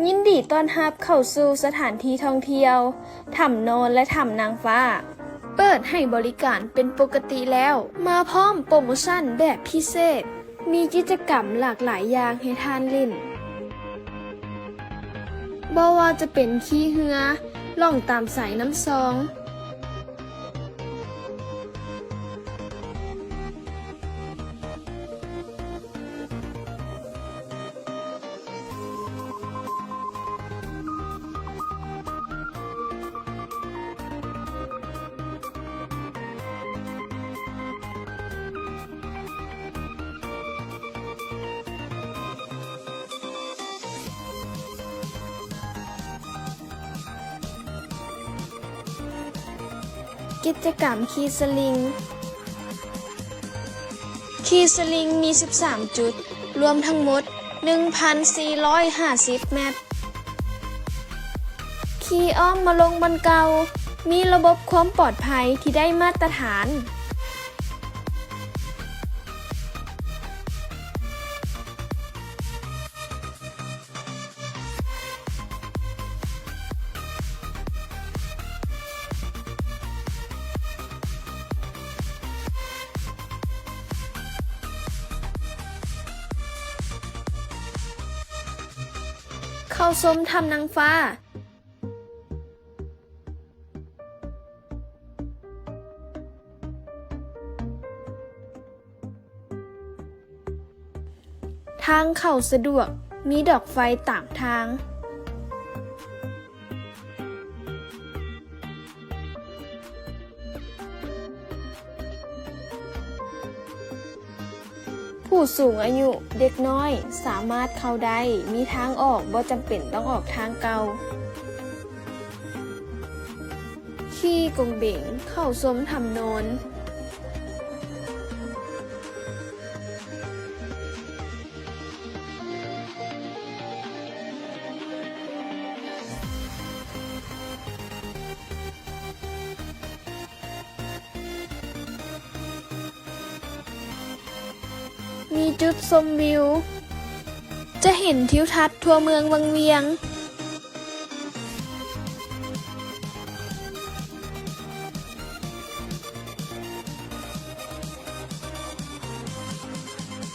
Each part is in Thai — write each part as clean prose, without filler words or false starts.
ยินดีต้อนรับเข้าสู่สถานที่ท่องเที่ยวถ้ำโนนและถ้ำนางฟ้าเปิดให้บริการเป็นปกติแล้วมาพร้อมโปรโมชั่นแบบพิเศษมีกิจกรรมหลากหลายอย่างให้ท่านเล่นบ่ว่าจะเป็นขี่เรือล่องตามสายน้ำซองกิจกรรมขี่สลิงมี 13 จุดรวมทั้งหมด 1,450 เมตรขี่อ้อมมาลงบนเกามีระบบความปลอดภัยที่ได้มาตรฐานเข้าชมถ้ำนางฟ้าทางเข้าสะดวกมีดอกไฟตามทางผู้สูงอายุเด็กน้อยสามารถเข้าได้มีทางออกบ่จำเป็นต้องออกทางเก่าขี่กงเบ่งเข้าชมถ้ำโนนมีจุดชมวิวจะเห็นทิวทัศน์ทั่วเมืองวังเวียง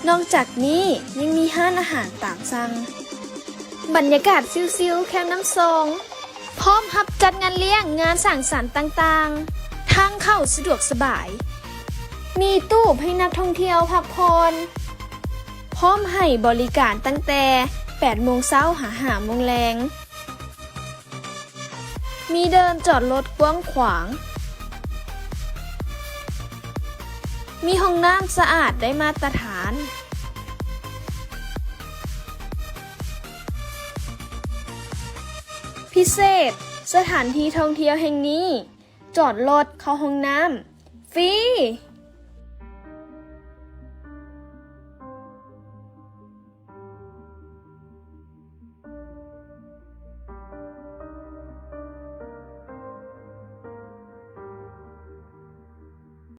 นอกจากนี้ยังมีห้านอาหารตามสั่งบรรยากาศซิวๆแคมป์น้ำซองพร้อมรับจัดงานเลี้ยงงานสังสรรค์ต่างๆทางเข้าสะดวกสบายมีตู้ให้นักท่องเที่ยวพักผ่อนพร้อมให้บริการตั้งแต่ 8 โมงเช้าหา5 โมงแลงมีเดินจอดรถกว้างขวางมีห้องน้ำสะอาดได้มาตรฐานพิเศษสถานที่ท่องเที่ยวแห่งนี้จอดรถเข้าห้องน้ำฟรี